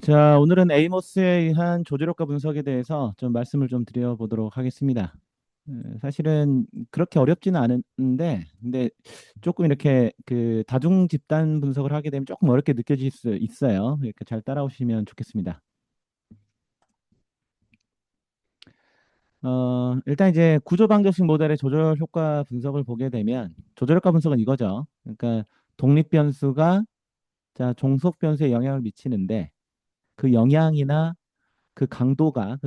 자, 오늘은 에이모스에 의한 조제력과 분석에 대해서 좀 말씀을 좀 드려보도록 하겠습니다. 사실은 그렇게 어렵지는 않은데, 근데 조금 이렇게 그 다중 집단 분석을 하게 되면 조금 어렵게 느껴질 수 있어요. 이렇게 잘 따라오시면 좋겠습니다. 일단 이제 구조방정식 모델의 조절 효과 분석을 보게 되면 조절 효과 분석은 이거죠. 그러니까 독립 변수가 자 종속 변수에 영향을 미치는데 그 영향이나 그 강도가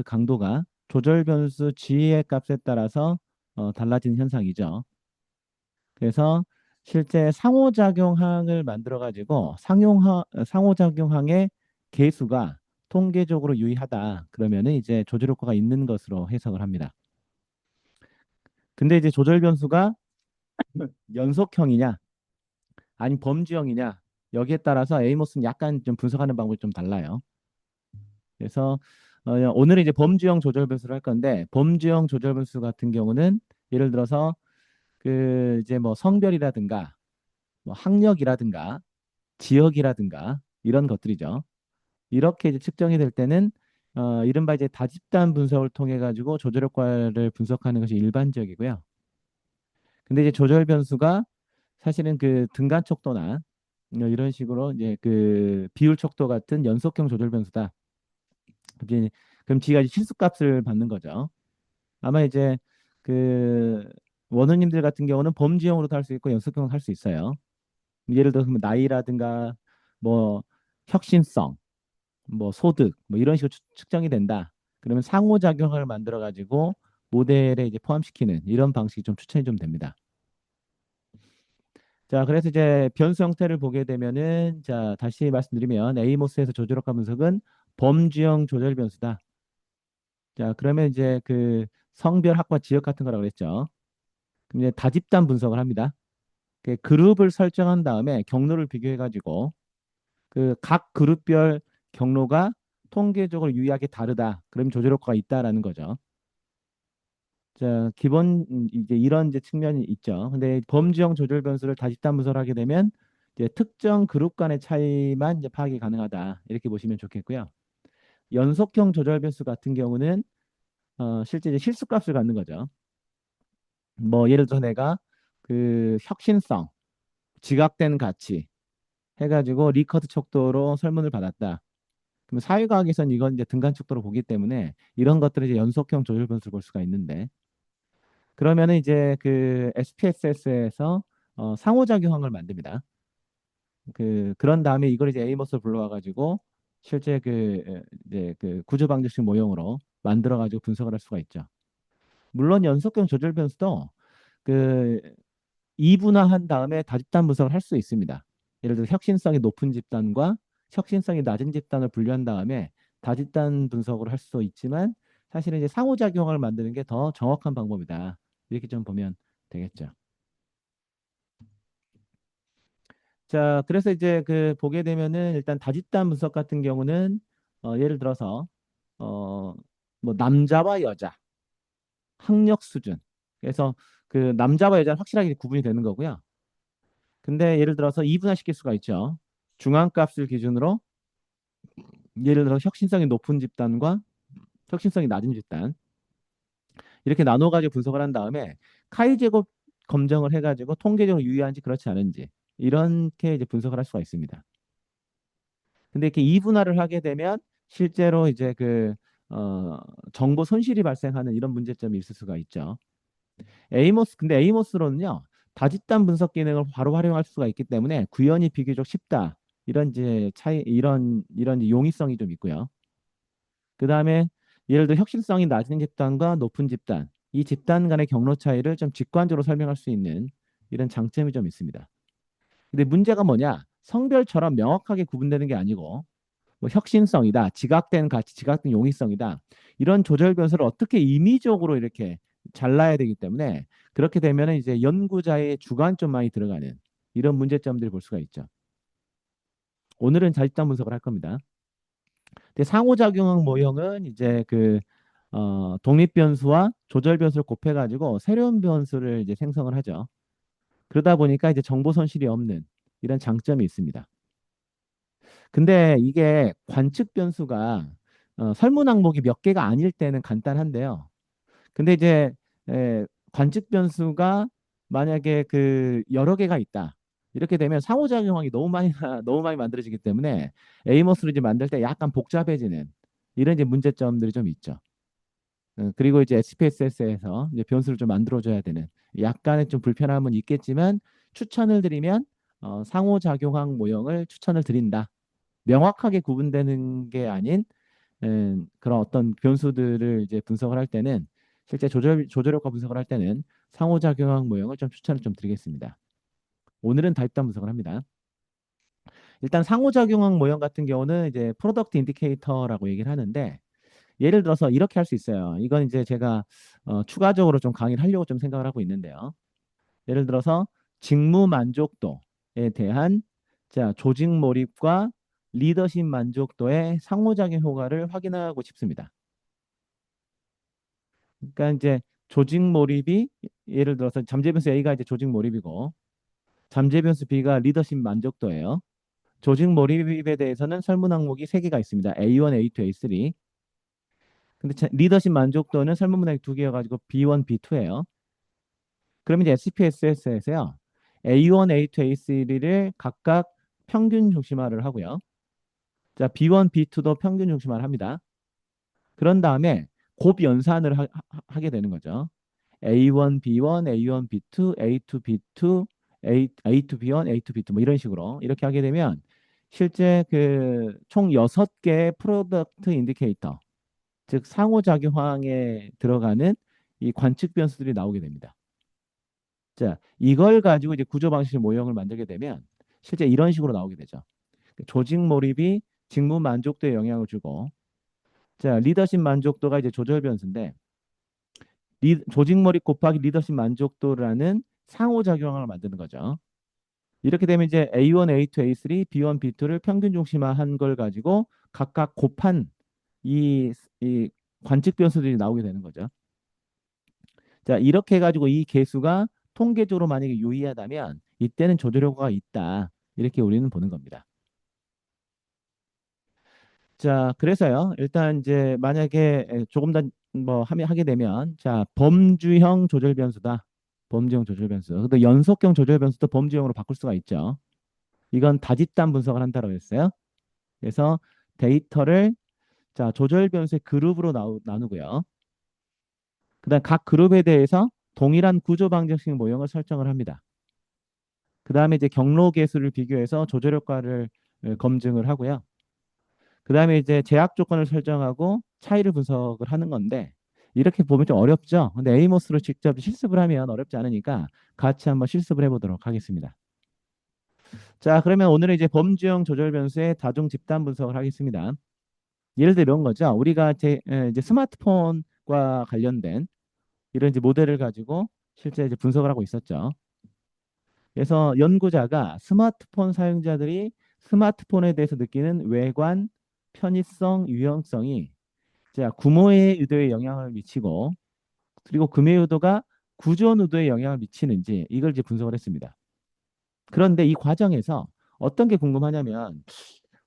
조절 변수 g의 값에 따라서 달라지는 현상이죠. 그래서 실제 상호작용항을 만들어 가지고 상호작용항의 계수가 통계적으로 유의하다. 그러면은 이제 조절 효과가 있는 것으로 해석을 합니다. 근데 이제 조절 변수가 연속형이냐 아니면 범주형이냐 여기에 따라서 에이모스는 약간 좀 분석하는 방법이 좀 달라요. 그래서 오늘은 이제 범주형 조절 변수를 할 건데 범주형 조절 변수 같은 경우는 예를 들어서 그 이제 뭐 성별이라든가 뭐 학력이라든가 지역이라든가 이런 것들이죠. 이렇게 이제 측정이 될 때는 이른바 이제 다집단 분석을 통해 가지고 조절 효과를 분석하는 것이 일반적이고요. 근데 이제 조절 변수가 사실은 그 등간 척도나 이런 식으로 이제 그 비율 척도 같은 연속형 조절 변수다. 이제 그럼 지가 이제 실수값을 받는 거죠. 아마 이제 그 원우님들 같은 경우는 범주형으로도 할 수 있고 연속형으로 할 수 있어요. 예를 들어서 뭐 나이라든가 뭐 혁신성, 뭐 소득, 뭐 이런 식으로 측정이 된다. 그러면 상호작용을 만들어 가지고 모델에 이제 포함시키는 이런 방식이 좀 추천이 좀 됩니다. 자, 그래서 이제 변수 형태를 보게 되면은 자, 다시 말씀드리면 에이모스에서 조절효과 분석은 범주형 조절 변수다. 자, 그러면 이제 그 성별, 학과, 지역 같은 거라고 그랬죠. 그럼 이제 다집단 분석을 합니다. 그 그룹을 설정한 다음에 경로를 비교해 가지고 그 각 그룹별 경로가 통계적으로 유의하게 다르다. 그럼 조절 효과가 있다라는 거죠. 자, 기본 이제 이런 이제 측면이 있죠. 근데 범주형 조절 변수를 다집단 분석을 하게 되면 이제 특정 그룹 간의 차이만 이제 파악이 가능하다. 이렇게 보시면 좋겠고요. 연속형 조절 변수 같은 경우는 실제 이제 실수값을 갖는 거죠. 뭐 예를 들어 내가 그 혁신성, 지각된 가치 해가지고 리커트 척도로 설문을 받았다. 그럼 사회과학에서는 이건 이제 등간 척도로 보기 때문에 이런 것들을 이제 연속형 조절 변수를 볼 수가 있는데 그러면은 이제 그 SPSS에서 상호작용항을 만듭니다. 그런 다음에 이걸 이제 에이모스로 불러와 가지고 실제 이제 그 구조방정식 모형으로 만들어 가지고 분석을 할 수가 있죠. 물론 연속형 조절 변수도 그 이분화한 다음에 다집단 분석을 할 수 있습니다. 예를 들어 혁신성이 높은 집단과 혁신성이 낮은 집단을 분류한 다음에 다집단 분석을 할 수 있지만 사실은 이제 상호작용을 만드는 게 더 정확한 방법이다. 이렇게 좀 보면 되겠죠. 자, 그래서 이제 그 보게 되면은 일단 다집단 분석 같은 경우는 예를 들어서 어, 뭐 남자와 여자, 학력 수준. 그래서 그 남자와 여자는 확실하게 구분이 되는 거고요. 근데 예를 들어서 이분화시킬 수가 있죠. 중앙값을 기준으로 예를 들어 혁신성이 높은 집단과 혁신성이 낮은 집단 이렇게 나눠가지고 분석을 한 다음에 카이 제곱 검정을 해가지고 통계적으로 유의한지 그렇지 않은지 이렇게 이제 분석을 할 수가 있습니다. 근데 이렇게 이분화를 하게 되면 실제로 이제 어, 정보 손실이 발생하는 이런 문제점이 있을 수가 있죠. 근데 에이모스로는요, 다집단 분석 기능을 바로 활용할 수가 있기 때문에 구현이 비교적 쉽다. 이런 이제 이런 이제 용이성이 좀 있고요. 그 다음에 예를 들어 혁신성이 낮은 집단과 높은 집단, 이 집단 간의 경로 차이를 좀 직관적으로 설명할 수 있는 이런 장점이 좀 있습니다. 근데 문제가 뭐냐? 성별처럼 명확하게 구분되는 게 아니고 뭐 혁신성이다, 지각된 가치, 지각된 용이성이다. 이런 조절 변수를 어떻게 임의적으로 이렇게 잘라야 되기 때문에 그렇게 되면 이제 연구자의 주관점만이 들어가는 이런 문제점들을 볼 수가 있죠. 오늘은 자집단 분석을 할 겁니다. 근데 상호작용 모형은 이제 독립 변수와 조절 변수를 곱해가지고 새로운 변수를 이제 생성을 하죠. 그러다 보니까 이제 정보 손실이 없는 이런 장점이 있습니다. 근데 이게 관측 변수가 설문 항목이 몇 개가 아닐 때는 간단한데요. 근데 이제 관측 변수가 만약에 그 여러 개가 있다. 이렇게 되면 상호작용이 너무 많이 너무 많이 만들어지기 때문에 에이모스를 이제 만들 때 약간 복잡해지는 이런 이제 문제점들이 좀 있죠. 그리고 이제 SPSS에서 이제 변수를 좀 만들어줘야 되는 약간의 좀 불편함은 있겠지만 추천을 드리면 상호작용학 모형을 추천을 드린다. 명확하게 구분되는 게 아닌 그런 어떤 변수들을 이제 분석을 할 때는 실제 조절 효과 분석을 할 때는 상호작용학 모형을 좀 추천을 좀 드리겠습니다. 오늘은 다입단 분석을 합니다. 일단 상호작용학 모형 같은 경우는 이제 프로덕트 인디케이터라고 얘기를 하는데 예를 들어서 이렇게 할 수 있어요. 이건 이제 제가 추가적으로 좀 강의를 하려고 좀 생각을 하고 있는데요. 예를 들어서 직무 만족도에 대한 자, 조직 몰입과 리더십 만족도의 상호작용 효과를 확인하고 싶습니다. 그러니까 이제 조직 몰입이 예를 들어서 잠재 변수 A가 이제 조직 몰입이고 잠재 변수 B가 리더십 만족도예요. 조직 몰입에 대해서는 설문 항목이 세개가 있습니다. A1, A2, A3. 근데 리더십 만족도는 설문 문항이 두개여가지고 B1, B2예요. 그러면 이제 SPSS에서요. A1, A2, A3를 각각 평균 중심화를 하고요. 자, B1, B2도 평균 중심화를 합니다. 그런 다음에 곱 연산을 하게 되는 거죠. A1, B1, A1, B2, A2, B2, A2, B1, A2, B2 뭐 이런 식으로 이렇게 하게 되면 실제 그 총 6개의 프로덕트 인디케이터, 즉 상호작용항에 들어가는 이 관측 변수들이 나오게 됩니다. 자, 이걸 가지고 이제 구조 방식 모형을 만들게 되면 실제 이런 식으로 나오게 되죠. 조직 몰입이 직무 만족도에 영향을 주고, 자, 리더십 만족도가 이제 조절 변수인데, 조직 몰입 곱하기 리더십 만족도라는 상호작용을 만드는 거죠. 이렇게 되면 이제 A1, A2, A3, B1, B2를 평균 중심화한 걸 가지고 각각 곱한 이 관측 변수들이 나오게 되는 거죠. 자, 이렇게 해가지고 이 개수가 통계적으로 만약에 유의하다면 이때는 조절 효과가 있다. 이렇게 우리는 보는 겁니다. 자, 그래서요. 일단 이제 만약에 조금 더 뭐 하게 되면 자, 범주형 조절 변수다. 범주형 조절 변수. 근데 연속형 조절 변수도 범주형으로 바꿀 수가 있죠. 이건 다집단 분석을 한다고 했어요. 그래서 데이터를 자, 조절 변수의 그룹으로 나누고요. 그다음 각 그룹에 대해서 동일한 구조 방정식 모형을 설정을 합니다. 그다음에 이제 경로 개수를 비교해서 조절 효과를 검증을 하고요. 그다음에 이제 제약 조건을 설정하고 차이를 분석을 하는 건데 이렇게 보면 좀 어렵죠. 근데 에이모스로 직접 실습을 하면 어렵지 않으니까 같이 한번 실습을 해보도록 하겠습니다. 자, 그러면 오늘은 이제 범주형 조절 변수의 다중 집단 분석을 하겠습니다. 예를 들어 이런 거죠. 우리가 이제 스마트폰과 관련된 이런 이제 모델을 가지고 실제 이제 분석을 하고 있었죠. 그래서 연구자가 스마트폰 사용자들이 스마트폰에 대해서 느끼는 외관, 편의성, 유용성이 자, 구매의 의도에 영향을 미치고 그리고 구매 의도가 구조원 의도에 영향을 미치는지 이걸 이제 분석을 했습니다. 그런데 이 과정에서 어떤 게 궁금하냐면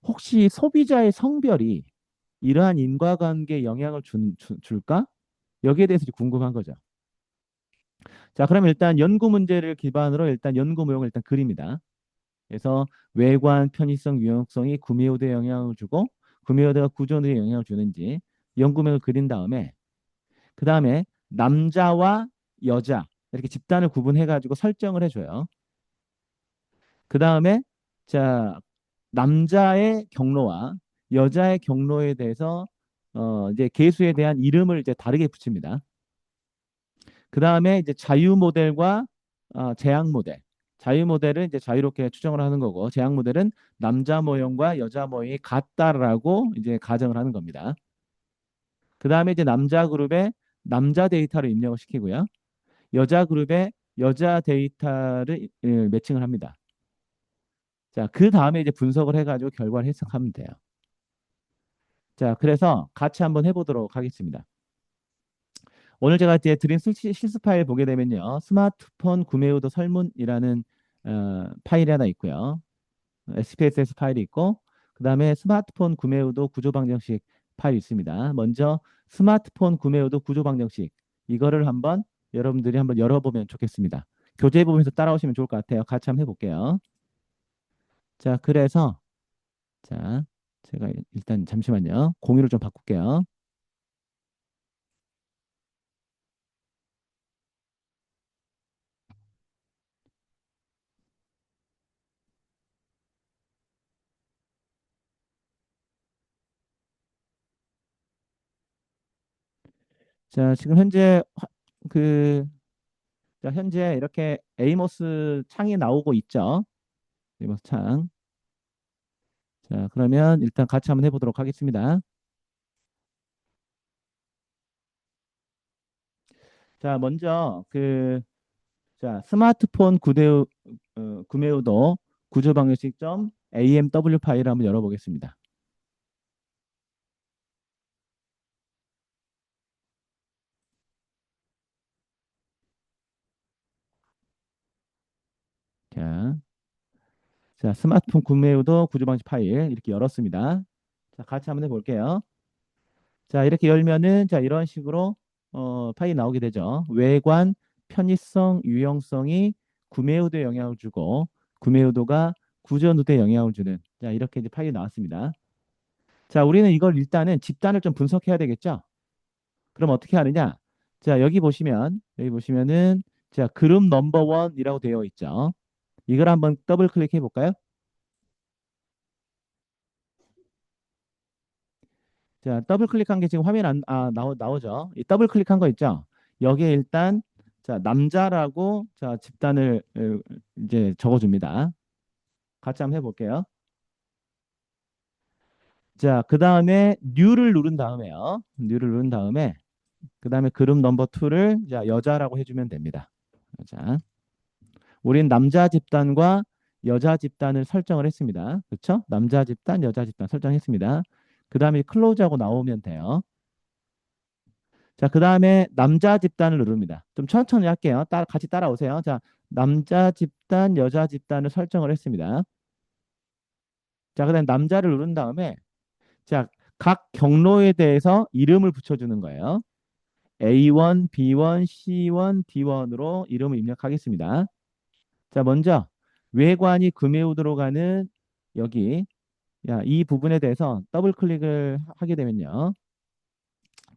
혹시 소비자의 성별이 이러한 인과관계에 영향을 줄까? 여기에 대해서 궁금한 거죠. 자, 그럼 일단 연구 문제를 기반으로 일단 연구 모형을 일단 그립니다. 그래서 외관, 편의성, 유용성이 구매호대에 영향을 주고 구매호대가 구조호대에 영향을 주는지 연구모형을 그린 다음에 그 다음에 남자와 여자 이렇게 집단을 구분해가지고 설정을 해줘요. 그 다음에 자 남자의 경로와 여자의 경로에 대해서 이제 개수에 대한 이름을 이제 다르게 붙입니다. 그 다음에 이제 자유 모델과 제약 모델. 자유 모델은 이제 자유롭게 추정을 하는 거고, 제약 모델은 남자 모형과 여자 모형이 같다라고 이제 가정을 하는 겁니다. 그 다음에 이제 남자 그룹에 남자 데이터를 입력을 시키고요. 여자 그룹에 여자 데이터를 매칭을 합니다. 자, 그 다음에 이제 분석을 해가지고 결과를 해석하면 돼요. 자, 그래서 같이 한번 해보도록 하겠습니다. 오늘 제가 이제 드린 실습 파일 보게 되면요. 스마트폰 구매 의도 설문이라는 파일이 하나 있고요. SPSS 파일이 있고 그다음에 스마트폰 구매 후도 구조 방정식 파일 있습니다. 먼저 스마트폰 구매 후도 구조 방정식 이거를 한번 여러분들이 한번 열어보면 좋겠습니다. 교재 보면서 따라오시면 좋을 것 같아요. 같이 한번 해볼게요. 자, 그래서 자, 제가 일단 잠시만요. 공유를 좀 바꿀게요. 자, 지금 현재 그 자, 현재 이렇게 에이모스 창이 나오고 있죠. 에이모스 창. 자, 그러면 일단 같이 한번 해보도록 하겠습니다. 자, 먼저 자, 스마트폰 구매 후도 구조 방정식 점 AMW 파일을 한번 열어보겠습니다. 자, 자, 스마트폰 구매 후도 구조 방정식 파일 이렇게 열었습니다. 자, 같이 한번 해볼게요. 자, 이렇게 열면은 자, 이런 식으로 파일이 나오게 되죠. 외관, 편의성, 유용성이 구매 후도에 영향을 주고 구매 후도가 구전 후도에 영향을 주는 자, 이렇게 이제 파일이 나왔습니다. 자, 우리는 이걸 일단은 집단을 좀 분석해야 되겠죠? 그럼 어떻게 하느냐? 자, 여기 보시면은 자, 그룹 넘버 원이라고 되어 있죠. 이걸 한번 더블 클릭해 볼까요? 자, 더블 클릭한 게 지금 화면 나오죠? 이 더블 클릭한 거 있죠? 여기에 일단 자, 남자라고 자, 집단을 이제 적어줍니다. 같이 한번 해볼게요. 자, 그 다음에 뉴를 누른 다음에요. 뉴를 누른 다음에 그 다음에 그룹 넘버 2를 자, 여자라고 해주면 됩니다. 여자. 우린 남자 집단과 여자 집단을 설정을 했습니다. 그렇죠? 남자 집단, 여자 집단 설정했습니다. 그 다음에 클로즈하고 나오면 돼요. 자, 그 다음에 남자 집단을 누릅니다. 좀 천천히 할게요. 같이 따라오세요. 자, 남자 집단, 여자 집단을 설정을 했습니다. 자, 그 다음에 남자를 누른 다음에 자, 각 경로에 대해서 이름을 붙여주는 거예요. A1, B1, C1, D1으로 이름을 입력하겠습니다. 자, 먼저 외관이 금해우도록 가는 여기 이 부분에 대해서 더블 클릭을 하게 되면요.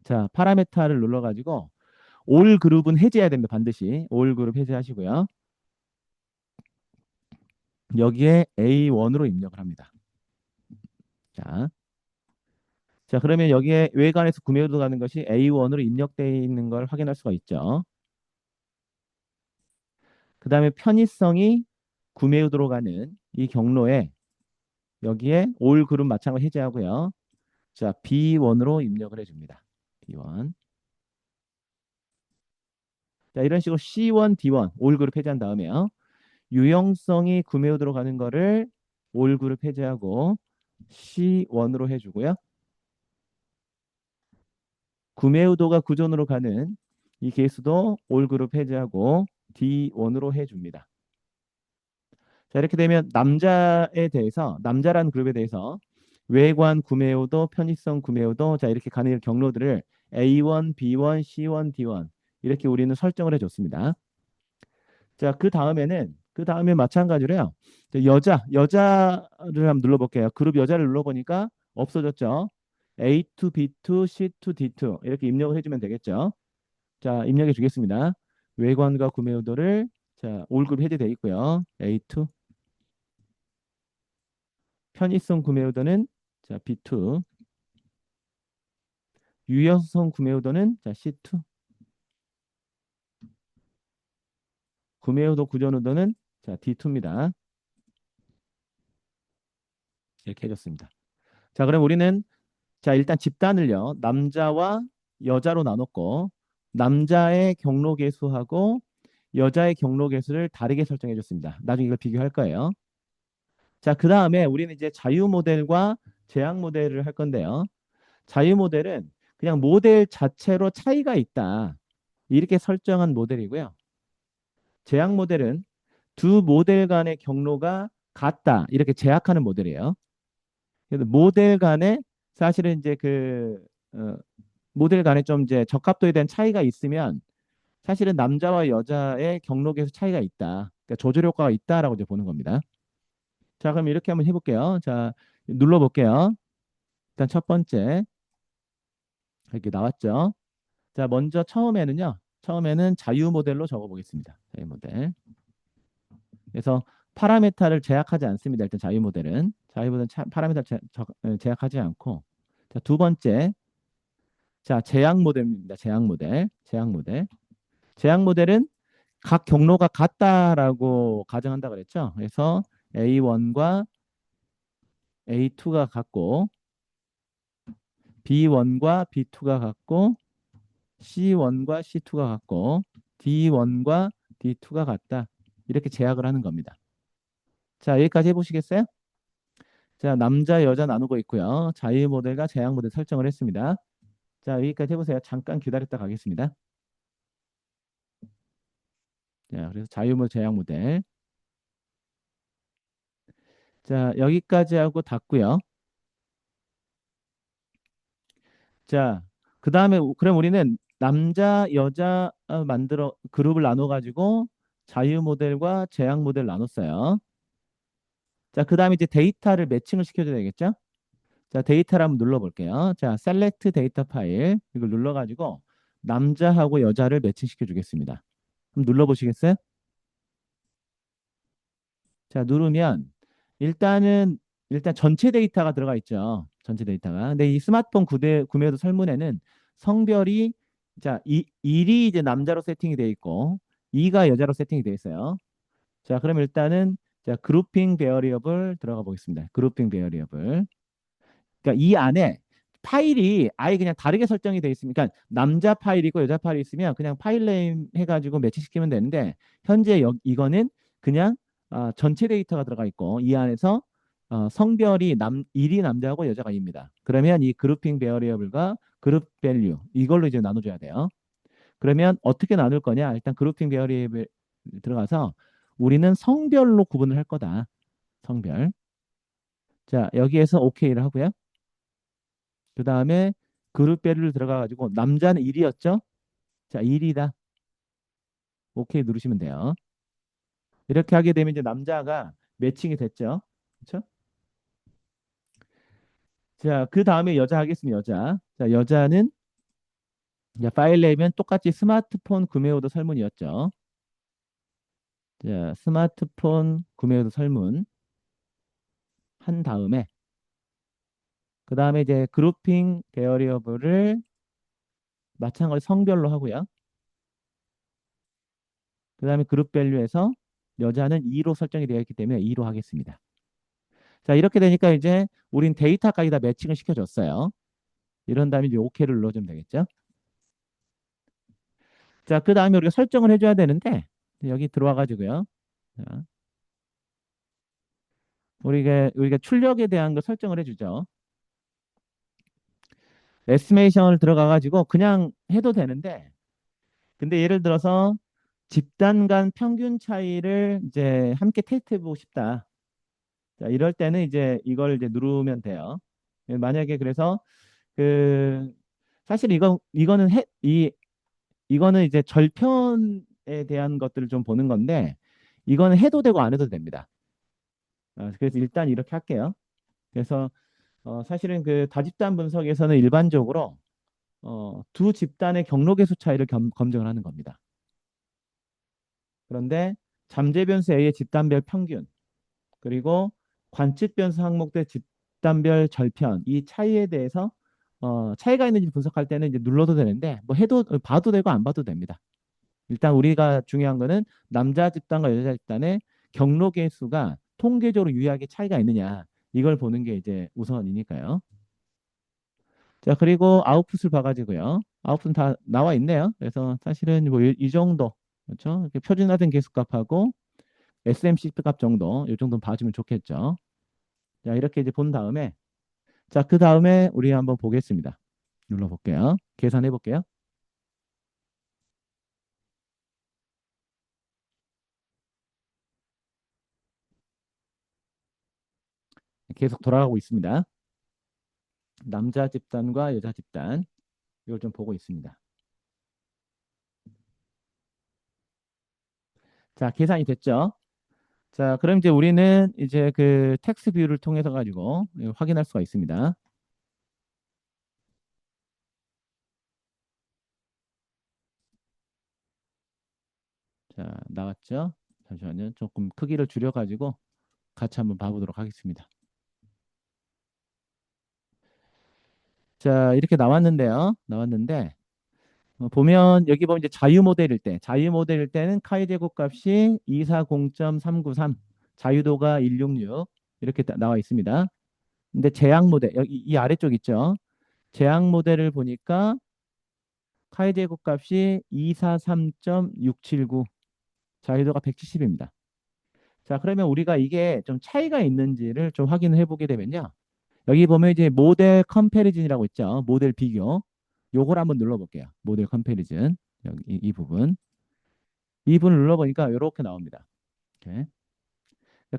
자, 파라메타를 눌러가지고 올 그룹은 해제해야 됩니다. 반드시 올 그룹 해제하시고요. 여기에 A1으로 입력을 합니다. 자, 자 그러면 여기에 외관에서 구매로 가는 것이 A1으로 입력되어 있는 걸 확인할 수가 있죠. 그 다음에 편의성이 구매로 들어가는 이 경로에 여기에 올 그룹 마찬가지 해제하고요. 자, B1으로 입력을 해줍니다. B1. 자, 이런 식으로 C1, D1 올 그룹 해제한 다음에요. 유형성이 구매로 들어가는 거를 올 그룹 해제하고 C1으로 해주고요. 구매 의도가 구전으로 가는 이 케이스도 올 그룹 해제하고 D1으로 해줍니다. 자, 이렇게 되면 남자라는 그룹에 대해서 외관 구매호도, 편의성 구매호도 자, 이렇게 가는 경로들을 A1, B1, C1, D1 이렇게 우리는 설정을 해줬습니다. 자, 그 다음에 마찬가지로요. 여자를 한번 눌러볼게요. 그룹 여자를 눌러보니까 없어졌죠. A2, B2, C2, D2 이렇게 입력을 해주면 되겠죠. 자, 입력해 주겠습니다. 외관과 구매 의도를 자, 올그룹 해제되어 있고요. A2 편의성 구매 의도는 자, B2 유연성 구매 의도는 자, C2 구매 의도 구전 의도는 자, D2입니다. 이렇게 해줬습니다. 자, 그럼 우리는 자, 일단 집단을요. 남자와 여자로 나눴고 남자의 경로 개수하고 여자의 경로 개수를 다르게 설정해 줬습니다. 나중에 이걸 비교할 거예요. 자, 그 다음에 우리는 이제 자유 모델과 제약 모델을 할 건데요. 자유 모델은 그냥 모델 자체로 차이가 있다. 이렇게 설정한 모델이고요. 제약 모델은 두 모델 간의 경로가 같다. 이렇게 제약하는 모델이에요. 그래서 모델 간에 사실은 이제 어, 모델 간에 좀 이제 적합도에 대한 차이가 있으면 사실은 남자와 여자의 경록에서 차이가 있다. 그러니까 조절 효과가 있다라고 이제 보는 겁니다. 자, 그럼 이렇게 한번 해볼게요. 자, 눌러볼게요. 일단 첫 번째 이렇게 나왔죠. 자, 먼저 처음에는 자유 모델로 적어보겠습니다. 자유 모델. 그래서 파라메타를 제약하지 않습니다. 일단 자유 모델은 파라메타 제약하지 않고. 자, 두 번째, 자, 제약 모델입니다. 제약 모델은 각 경로가 같다라고 가정한다 그랬죠. 그래서 A1과 A2가 같고 B1과 B2가 같고 C1과 C2가 같고 D1과 D2가 같다. 이렇게 제약을 하는 겁니다. 자, 여기까지 해보시겠어요? 자, 남자, 여자 나누고 있고요. 자유 모델과 제약 모델 설정을 했습니다. 자, 여기까지 해보세요. 잠깐 기다렸다 가겠습니다. 자, 그래서 자유 모델, 제약 모델. 자, 여기까지 하고 닫고요. 자, 그 다음에 그럼 우리는 남자, 여자 만들어 그룹을 나눠 가지고 자유 모델과 제약 모델 나눴어요. 자, 그 다음에 이제 데이터를 매칭을 시켜줘야 되겠죠? 자, 데이터를 한번 눌러볼게요. 자, 셀렉트 데이터 파일 이걸 눌러가지고 남자하고 여자를 매칭시켜 주겠습니다. 한번 눌러보시겠어요? 자, 누르면 일단은 일단 전체 데이터가 들어가 있죠. 전체 데이터가. 근데 이 스마트폰 구매도 설문에는 성별이 자, 1이 이제 남자로 세팅이 돼 있고 2가 여자로 세팅이 돼 있어요. 자, 그럼 일단은 자, 그룹핑 베어리어블 들어가 보겠습니다. 그룹핑 베어리어블. 그러니까 이 안에 파일이 아예 그냥 다르게 설정이 돼 있으니까 그러니까 남자 파일이고 여자 파일이 있으면 그냥 파일 네임 해가지고 매치시키면 되는데 현재 이거는 그냥 전체 데이터가 들어가 있고 이 안에서 성별이 1이 남자고 여자가 2입니다. 그러면 이 그룹핑 베어리어블과 그룹 밸류 이걸로 이제 나눠줘야 돼요. 그러면 어떻게 나눌 거냐? 일단 그룹핑 베어리어블 들어가서 우리는 성별로 구분을 할 거다. 성별. 자, 여기에서 OK를 하고요. 그 다음에 그룹별을 들어가가지고 남자는 1이었죠? 자, 1이다. 오케이 누르시면 돼요. 이렇게 하게 되면 이제 남자가 매칭이 됐죠? 그렇죠? 자, 그 다음에 여자 하겠습니다. 여자. 자, 여자는 이제 파일 내면 똑같이 스마트폰 구매오더 설문이었죠. 자, 스마트폰 구매오더 설문 한 다음에 그 다음에 이제 그룹핑 베어리어블을 마찬가지 성별로 하고요. 그 다음에 그룹 밸류에서 여자는 2로 설정이 되어 있기 때문에 2로 하겠습니다. 자, 이렇게 되니까 이제 우린 데이터까지 다 매칭을 시켜줬어요. 이런 다음에 이제 OK를 눌러주면 되겠죠. 자, 그 다음에 우리가 설정을 해줘야 되는데 여기 들어와 가지고요. 자, 우리가 출력에 대한 거 설정을 해주죠. 에스티메이션을 들어가 가지고 그냥 해도 되는데 근데 예를 들어서 집단 간 평균 차이를 이제 함께 테스트해 보고 싶다. 자, 이럴 때는 이제 이걸 이제 누르면 돼요. 만약에 그래서 그 사실 이거는 이제 절편에 대한 것들을 좀 보는 건데 이거는 해도 되고 안 해도 됩니다. 그래서 일단 이렇게 할게요. 그래서 사실은 그 다집단 분석에서는 일반적으로 두 집단의 경로계수 차이를 검증을 하는 겁니다. 그런데 잠재 변수 A의 집단별 평균 그리고 관측 변수 항목대 집단별 절편 이 차이에 대해서 차이가 있는지 분석할 때는 이제 눌러도 되는데 뭐 해도 봐도 되고 안 봐도 됩니다. 일단 우리가 중요한 거는 남자 집단과 여자 집단의 경로계 수가 통계적으로 유의하게 차이가 있느냐 이걸 보는 게 이제 우선이니까요. 자, 그리고 아웃풋을 봐가지고요. 아웃풋은 다 나와 있네요. 그래서 사실은 뭐 이 정도 그렇죠? 이렇게 표준화된 계수값하고 SMC 값 정도 이 정도는 봐주면 좋겠죠. 자, 이렇게 이제 본 다음에 자, 그 다음에 우리 한번 보겠습니다. 눌러볼게요. 계산해 볼게요. 계속 돌아가고 있습니다. 남자 집단과 여자 집단 이걸 좀 보고 있습니다. 자, 계산이 됐죠? 자, 그럼 이제 우리는 이제 그 텍스트 뷰를 통해서 가지고 확인할 수가 있습니다. 자, 나왔죠? 잠시만요. 조금 크기를 줄여가지고 같이 한번 봐보도록 하겠습니다. 자, 이렇게 나왔는데요. 나왔는데 보면 여기 보면 이제 자유 모델일 때, 자유 모델일 때는 카이 제곱 값이 240.393, 자유도가 166 이렇게 나와 있습니다. 근데 제약 모델 여기 이 아래쪽 있죠? 제약 모델을 보니까 카이 제곱 값이 243.679, 자유도가 170입니다. 자, 그러면 우리가 이게 좀 차이가 있는지를 좀 확인해 보게 되면요. 여기 보면 이제 모델 컴패리즌이라고 있죠. 모델 비교. 요걸 한번 눌러볼게요. 모델 컴패리즌. 여기 이 부분. 이 부분을 눌러보니까 이렇게 나옵니다. 이렇게.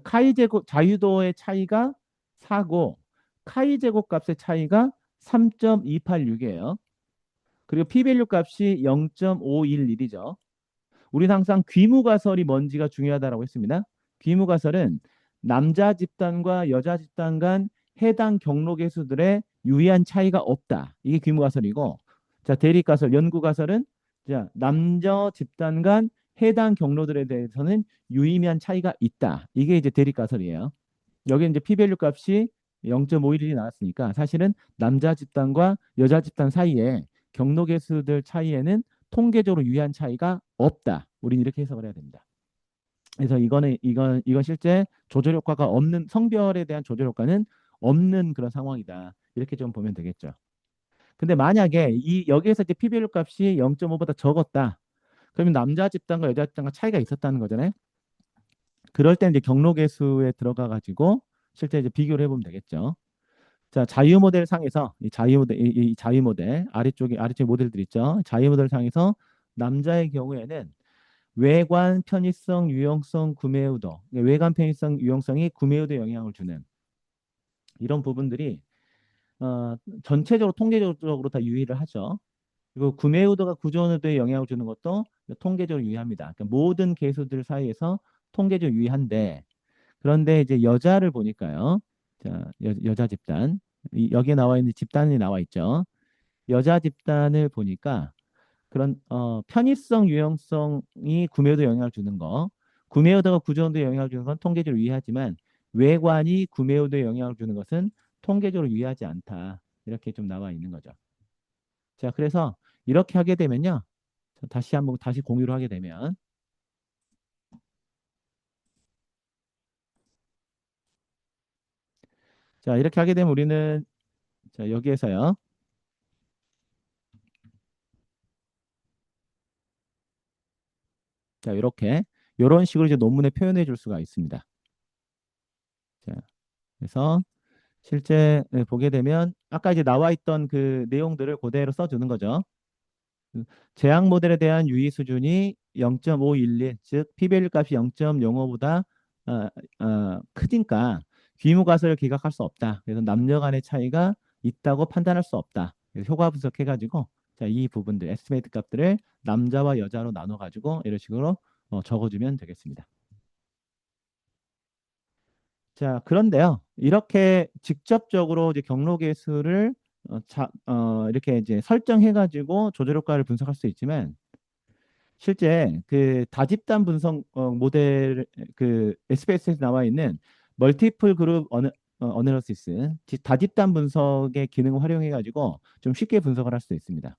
카이 제곱 자유도의 차이가 4고 카이 제곱 값의 차이가 3.286이에요. 그리고 p-밸류 값이 0.511이죠. 우리는 항상 귀무가설이 뭔지가 중요하다라고 했습니다. 귀무가설은 남자 집단과 여자 집단 간 해당 경로 계수들의 유의한 차이가 없다. 이게 귀무가설이고, 자, 대립가설, 연구가설은 자, 남녀 집단 간 해당 경로들에 대해서는 유의미한 차이가 있다. 이게 이제 대립가설이에요. 여기 이제 p-밸류 값이 0.511이 나왔으니까 사실은 남자 집단과 여자 집단 사이에 경로 계수들 차이에는 통계적으로 유의한 차이가 없다. 우린 이렇게 해석을 해야 됩니다. 그래서 이건 실제 조절 효과가 없는, 성별에 대한 조절 효과는 없는 그런 상황이다. 이렇게 좀 보면 되겠죠. 근데 만약에 이 여기에서 이제 p-밸류 값이 0.5보다 적었다. 그러면 남자 집단과 여자 집단과 차이가 있었다는 거잖아요. 그럴 때 이제 경로 계수에 들어가 가지고 실제 이제 비교를 해보면 되겠죠. 자, 자유 모델 상에서 이 자유 모델 이 자유 모델 아래쪽에 모델들 있죠. 자유 모델 상에서 남자의 경우에는 외관 편의성, 유용성, 구매의도, 외관 편의성, 유용성이 구매의도에 영향을 주는 이런 부분들이 전체적으로 통계적으로 다 유의를 하죠. 그리고 구매의도가 구조의도에 영향을 주는 것도 통계적으로 유의합니다. 그러니까 모든 개수들 사이에서 통계적으로 유의한데 그런데 이제 여자를 보니까요. 자, 여자 집단. 여기에 나와 있는 집단이 나와 있죠. 여자 집단을 보니까 그런 편의성, 유용성이 구매도에 영향을 주는 거, 구매도가 구조도에 영향을 주는 건 통계적으로 유의하지만 외관이 구매도에 영향을 주는 것은 통계적으로 유의하지 않다. 이렇게 좀 나와 있는 거죠. 자, 그래서 이렇게 하게 되면요. 다시 한번 다시 공유를 하게 되면 자, 이렇게 하게 되면 우리는 자, 여기에서요. 자, 이런 식으로 이제 논문에 표현해 줄 수가 있습니다. 자, 그래서 실제 보게 되면 아까 이제 나와 있던 그 내용들을 그대로 써주는 거죠. 그 제약 모델에 대한 유의 수준이 0.511, 즉 p-밸류 값이 0.05보다 어, 크니까 귀무가설을 기각할 수 없다. 그래서 남녀 간의 차이가 있다고 판단할 수 없다. 그래서 효과 분석해가지고 자, 이 부분들 에스티메이트 값들을 남자와 여자로 나눠가지고 이런 식으로 적어주면 되겠습니다. 자, 그런데요. 이렇게 직접적으로 이제 경로 계수를 이렇게 이제 설정해가지고 조절 효과를 분석할 수 있지만 실제 그 다집단 분석 모델 그 SPSS에 나와 있는 멀티플 그룹 어널리시스 다집단 분석의 기능을 활용해가지고 좀 쉽게 분석을 할 수 있습니다.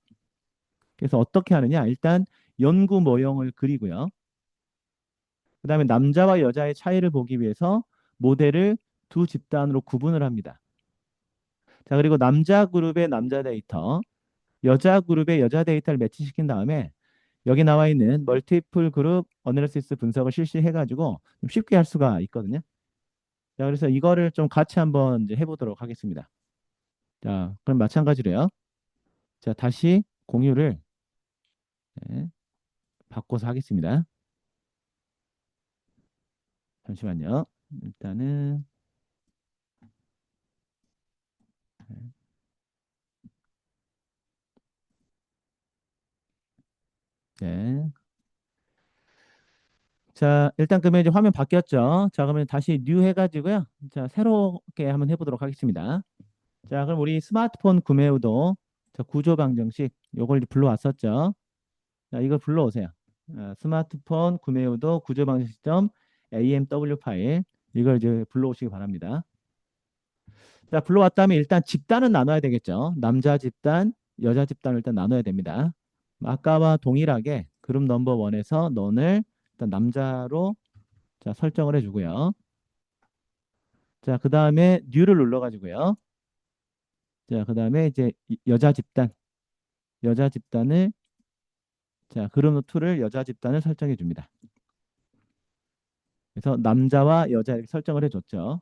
그래서 어떻게 하느냐? 일단 연구 모형을 그리고요. 그다음에 남자와 여자의 차이를 보기 위해서 모델을 두 집단으로 구분을 합니다. 자, 그리고 남자 그룹의 남자 데이터, 여자 그룹의 여자 데이터를 매치시킨 다음에 여기 나와 있는 멀티플 그룹 어널리시스 분석을 실시해 가지고 좀 쉽게 할 수가 있거든요. 자, 그래서 이거를 좀 같이 한번 이제 해보도록 하겠습니다. 자, 그럼 마찬가지로요. 자, 다시 공유를 네, 바꿔서 하겠습니다. 잠시만요. 일단은 네. 자, 일단 그러면 이제 화면 바뀌었죠. 자, 그러면 다시 뉴 해가지고요. 자, 새롭게 한번 해보도록 하겠습니다. 자, 그럼 우리 스마트폰 구매 후도 자, 구조 방정식 요걸 이제 불러왔었죠. 자, 이걸 불러오세요. 스마트폰 구매 후도 구조 방정식 AMW 파일 이걸 이제 불러오시기 바랍니다. 자, 불러왔다면 일단 집단은 나눠야 되겠죠. 남자 집단, 여자 집단을 일단 나눠야 됩니다. 아까와 동일하게 그룹 넘버 원에서 넌을 일단 남자로 자, 설정을 해주고요. 자, 그 다음에 뉴를 눌러가지고요. 자, 그 다음에 이제 여자 집단, 여자 집단을 자, 그룹 노트를 여자 집단을 설정해 줍니다. 그래서 남자와 여자 이렇게 설정을 해줬죠.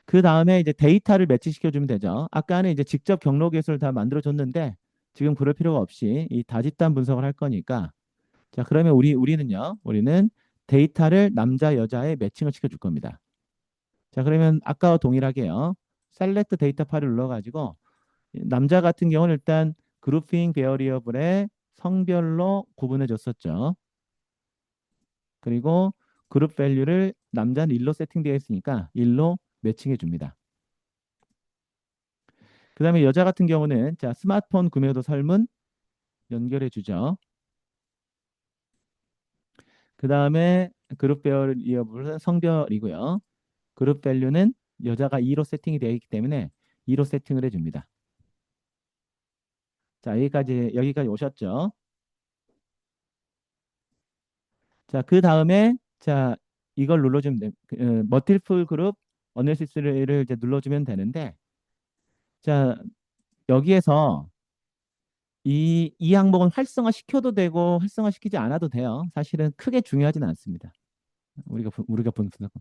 그 다음에 이제 데이터를 매치시켜 주면 되죠. 아까는 이제 직접 경로 개수를 다 만들어 줬는데 지금 그럴 필요가 없이 이 다집단 분석을 할 거니까 자, 그러면 우리는 데이터를 남자 여자에 매칭을 시켜 줄 겁니다. 자, 그러면 아까와 동일하게요. 셀렉트 데이터 파일을 눌러가지고 남자 같은 경우는 일단 그룹핑 베어리어블에 성별로 구분해 줬었죠. 그리고 그룹 밸류를 남자는 1로 세팅되어 있으니까 1로 매칭해 줍니다. 그 다음에 여자 같은 경우는 자, 스마트폰 구매도 설문 연결해 주죠. 그 다음에 그룹 베어리어블은 성별이고요. 그룹 밸류는 여자가 2로 세팅이 되어 있기 때문에 2로 세팅을 해줍니다. 자, 여기까지 오셨죠? 자, 그 다음에 자, 이걸 눌러주면 멀티플 그룹 어널시스를 이제 눌러주면 되는데 자, 여기에서 이 항목은 활성화 시켜도 되고 활성화 시키지 않아도 돼요. 사실은 크게 중요하진 않습니다. 우리가 본 분석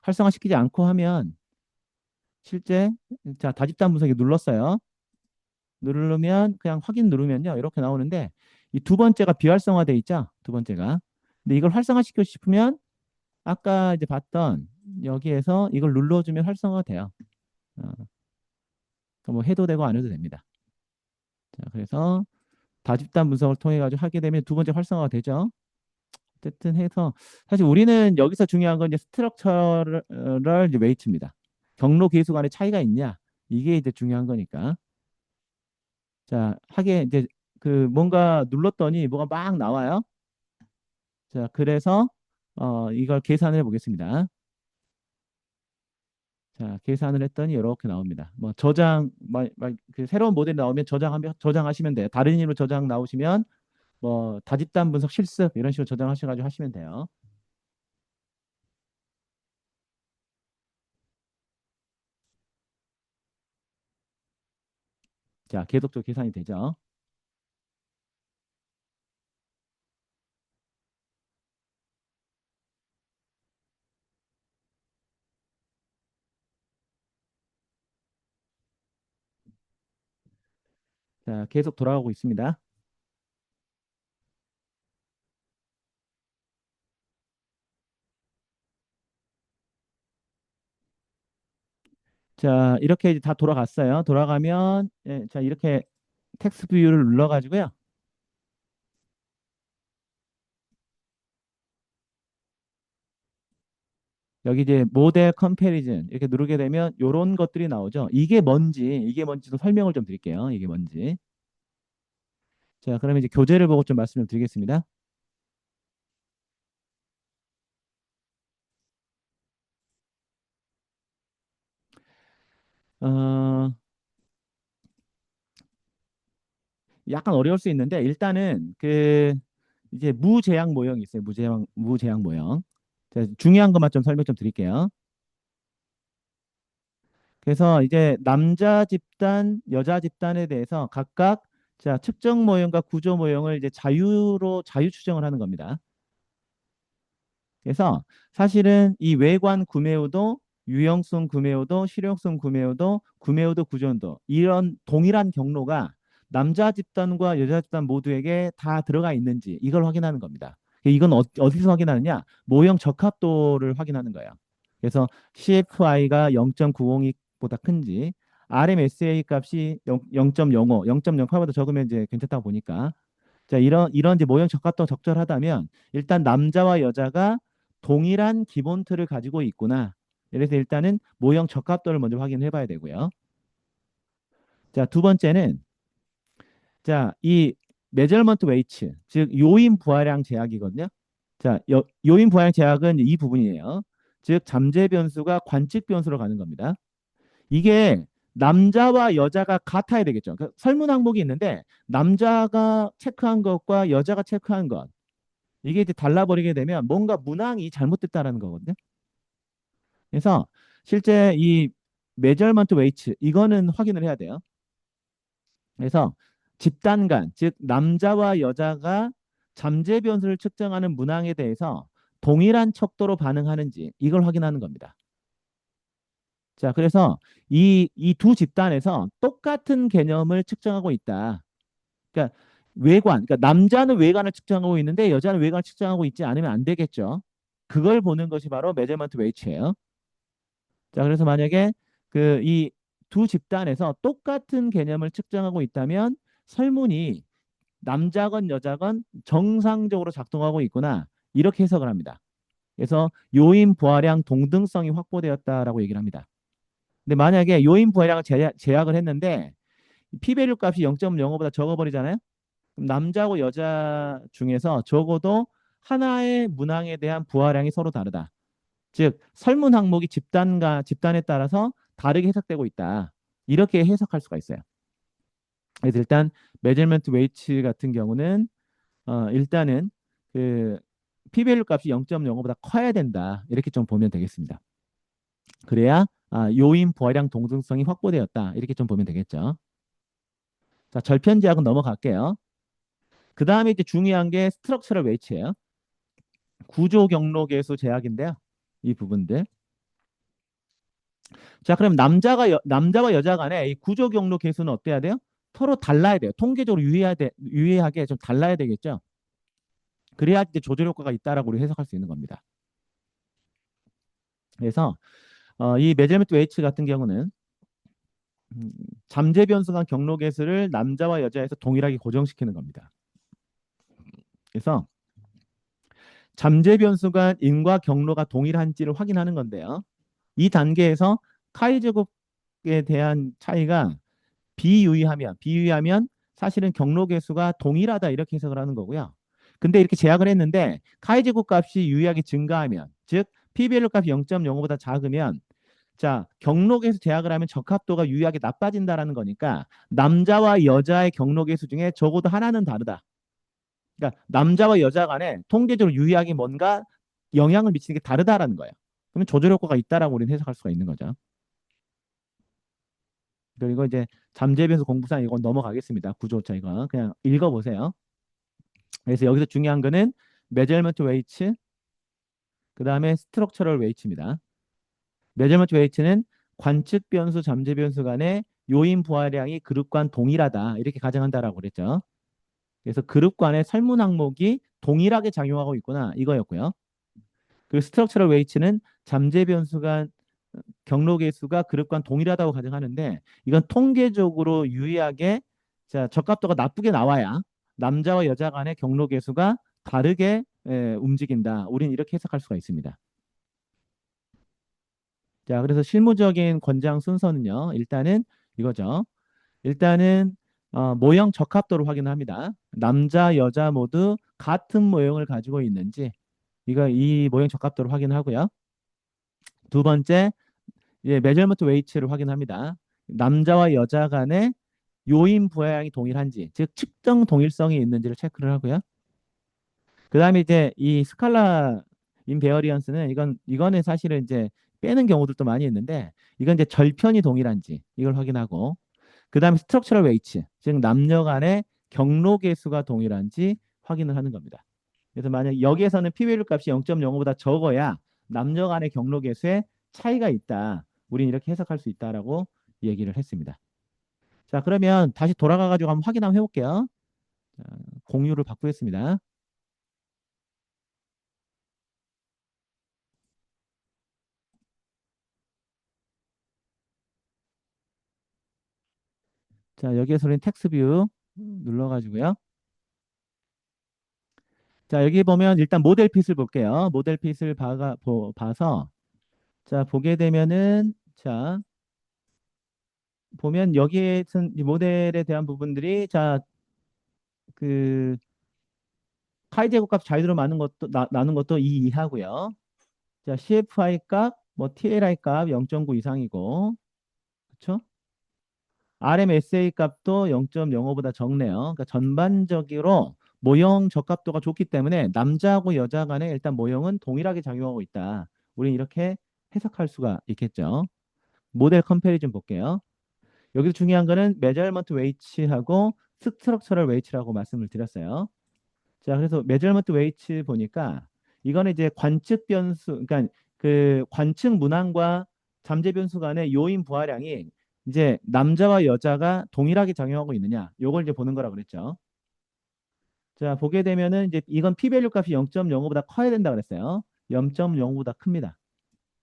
활성화 시키지 않고 하면 실제 자, 다집단 분석이 눌렀어요. 누르면 그냥 확인 누르면요. 이렇게 나오는데 이 두 번째가 비활성화돼 있죠. 두 번째가. 근데 이걸 활성화시키고 싶으면 아까 이제 봤던 여기에서 이걸 눌러주면 활성화가 돼요. 어, 뭐 해도 되고 안 해도 됩니다. 자, 그래서 다집단 분석을 통해 가지고 하게 되면 두 번째 활성화가 되죠. 어쨌든 해서 사실 우리는 여기서 중요한 건 이제 스트럭처럴 이제 웨이트입니다. 경로 계수 간의 차이가 있냐 이게 이제 중요한 거니까. 자, 하게 이제 그 뭔가 눌렀더니 뭐가 막 나와요. 자, 그래서 이걸 계산을 해보겠습니다. 자, 계산을 했더니 이렇게 나옵니다. 뭐 그 새로운 모델이 나오면 저장하시면 돼요. 다른 이름으로 저장 나오시면 뭐 다집단 분석 실습 이런 식으로 저장하셔가지고 하시면 돼요. 자, 계속적으로 계산이 되죠. 자, 계속 돌아가고 있습니다. 자, 이렇게 이제 다 돌아갔어요. 돌아가면 자, 이렇게 텍스트 뷰를 눌러가지고요. 여기 이제 모델 컴패리즌 이렇게 누르게 되면 이런 것들이 나오죠. 이게 뭔지 좀 설명을 좀 드릴게요. 이게 뭔지. 자, 그러면 이제 교재를 보고 좀 말씀을 드리겠습니다. 어, 약간 어려울 수 있는데 일단은 그 이제 무제약 모형이 있어요. 무제약 모형. 자, 중요한 것만 좀 설명 좀 드릴게요. 그래서 이제 남자 집단, 여자 집단에 대해서 각각 자, 측정 모형과 구조 모형을 이제 자유 추정을 하는 겁니다. 그래서 사실은 이 외관 구매호도 유형성 구매호도 실용성 구매호도 구매호도 구조도 이런 동일한 경로가 남자 집단과 여자 집단 모두에게 다 들어가 있는지 이걸 확인하는 겁니다. 이건 어디서 확인하느냐? 모형 적합도를 확인하는 거예요. 그래서 CFI가 0.902보다 큰지 RMSA 값이 0.05, 0.08보다 적으면 이제 괜찮다고 보니까 자, 이런 이제 모형 적합도가 적절하다면 일단 남자와 여자가 동일한 기본 틀을 가지고 있구나. 그래서 일단은 모형 적합도를 먼저 확인해 봐야 되고요. 자, 두 번째는 자, 이 메저먼트 웨이츠, 즉 요인 부하량 제약이거든요. 자, 요인 부하량 제약은 이 부분이에요. 즉 잠재 변수가 관측 변수로 가는 겁니다. 이게 남자와 여자가 같아야 되겠죠. 그 설문 항목이 있는데 남자가 체크한 것과 여자가 체크한 것 이게 이제 달라버리게 되면 뭔가 문항이 잘못됐다라는 거거든요. 그래서 실제 이 메저먼트 웨이츠 이거는 확인을 해야 돼요. 그래서 집단 간, 즉 남자와 여자가 잠재 변수를 측정하는 문항에 대해서 동일한 척도로 반응하는지 이걸 확인하는 겁니다. 자, 그래서 이 두 집단에서 똑같은 개념을 측정하고 있다. 그러니까 외관, 그러니까 남자는 외관을 측정하고 있는데 여자는 외관을 측정하고 있지 않으면 안 되겠죠. 그걸 보는 것이 바로 메저먼트 웨이츠예요. 자, 그래서 만약에 그 이 두 집단에서 똑같은 개념을 측정하고 있다면 설문이 남자건 여자건 정상적으로 작동하고 있구나. 이렇게 해석을 합니다. 그래서 요인 부하량 동등성이 확보되었다라고 얘기를 합니다. 근데 만약에 요인 부하량을 제약을 했는데 p-밸류 값이 0.05보다 적어버리잖아요. 그럼 남자하고 여자 중에서 적어도 하나의 문항에 대한 부하량이 서로 다르다. 즉 설문 항목이 집단에 따라서 다르게 해석되고 있다. 이렇게 해석할 수가 있어요. 그래서 일단 메저먼트 웨이츠 같은 경우는 일단은 그 p-밸류 값이 0.05보다 커야 된다. 이렇게 좀 보면 되겠습니다. 그래야 요인 부하량 동등성이 확보되었다. 이렇게 좀 보면 되겠죠. 자, 절편 제약은 넘어갈게요. 그 다음에 이제 중요한 게 스트럭처럴 웨이츠예요. 구조 경로 계수 제약인데요. 이 부분들. 자, 그럼 남자와 여자 간에 이 구조 경로 계수는 어때야 돼요? 서로 달라야 돼요. 통계적으로 유의하게 좀 달라야 되겠죠. 그래야 이제 조절 효과가 있다라고 우리 해석할 수 있는 겁니다. 그래서 이 메저먼트 웨이츠 같은 경우는 음, 잠재 변수 간 경로 계수를 남자와 여자에서 동일하게 고정시키는 겁니다. 그래서 잠재 변수 간 인과 경로가 동일한지를 확인하는 건데요. 이 단계에서 카이 제곱에 대한 차이가 비유의하면 사실은 경로 계수가 동일하다 이렇게 해석을 하는 거고요. 근데 이렇게 제약을 했는데 카이 제곱 값이 유의하게 증가하면 즉 p-밸류 값이 0.05보다 작으면 자, 경록에서 제약을 하면 적합도가 유의하게 나빠진다라는 거니까 남자와 여자의 경록의 수 중에 적어도 하나는 다르다. 그러니까 남자와 여자 간에 통계적으로 유의하게 뭔가 영향을 미치는 게 다르다라는 거예요. 그러면 조절 효과가 있다라고 우리는 해석할 수가 있는 거죠. 그리고 이제 잠재 변수 공부상 이건 넘어가겠습니다. 구조차 이거 그냥 읽어보세요. 그래서 여기서 중요한 거는 메저먼트 웨이츠, 그 다음에 스트럭처럴 웨이츠입니다. 메저먼트 웨이트는 관측 변수, 잠재 변수 간의 요인 부하량이 그룹 간 동일하다. 이렇게 가정한다라고 그랬죠. 그래서 그룹 간의 설문 항목이 동일하게 작용하고 있구나. 이거였고요. 그리고 스트럭처럴 웨이트는 잠재 변수 간 경로 계수가 그룹 간 동일하다고 가정하는데 이건 통계적으로 유의하게 자, 적합도가 나쁘게 나와야 남자와 여자 간의 경로 계수가 다르게 움직인다. 우리는 이렇게 해석할 수가 있습니다. 자, 그래서 실무적인 권장 순서는요. 일단은 이거죠. 일단은 모형 적합도를 확인합니다. 남자, 여자 모두 같은 모형을 가지고 있는지 이 모형 적합도를 확인하고요. 두 번째, 메저먼트 웨이츠를 확인합니다. 남자와 여자 간의 요인 부하량이 동일한지, 즉 측정 동일성이 있는지를 체크를 하고요. 그다음에 이제 이 스칼라 인베어리언스는 이거는 사실은 이제 빼는 경우들도 많이 있는데 이건 이제 절편이 동일한지 이걸 확인하고 그다음에 스트럭처럴 웨이츠 즉 남녀 간의 경로 계수가 동일한지 확인을 하는 겁니다. 그래서 만약 여기에서는 p-밸류 값이 0.05보다 적어야 남녀 간의 경로 계수에 차이가 있다. 우리는 이렇게 해석할 수 있다라고 얘기를 했습니다. 자, 그러면 다시 돌아가 가지고 한번 확인 한번 해볼게요. 자, 공유를 바꾸겠습니다. 자, 여기에서 우리는 텍스트 뷰 눌러가지고요. 자, 여기 보면 일단 모델핏을 볼게요. 모델핏을 봐서 자, 보게 되면은 자, 보면 여기에 이 모델에 대한 부분들이 자, 그 카이 제곱값 자유로 나눈 것도 이 이하고요. 자, CFI 값, 뭐 TLI 값 0.9 이상이고, 그렇죠? RMSA 값도 0.05보다 적네요. 그러니까 전반적으로 모형 적합도가 좋기 때문에 남자하고 여자 간에 일단 모형은 동일하게 작용하고 있다. 우리는 이렇게 해석할 수가 있겠죠. 모델 컴패리즌 볼게요. 여기서 중요한 거는 메저먼트 웨이츠하고 스트럭처럴 웨이츠라고 말씀을 드렸어요. 자, 그래서 메저먼트 웨이츠 보니까 이거는 이제 관측 변수, 그러니까 그 관측 문항과 잠재 변수 간의 요인 부하량이 이제 남자와 여자가 동일하게 작용하고 있느냐, 요걸 이제 보는 거라고 그랬죠. 자, 보게 되면은 이제 이건 p-밸류 값이 0.05보다 커야 된다 그랬어요. 0.05보다 큽니다.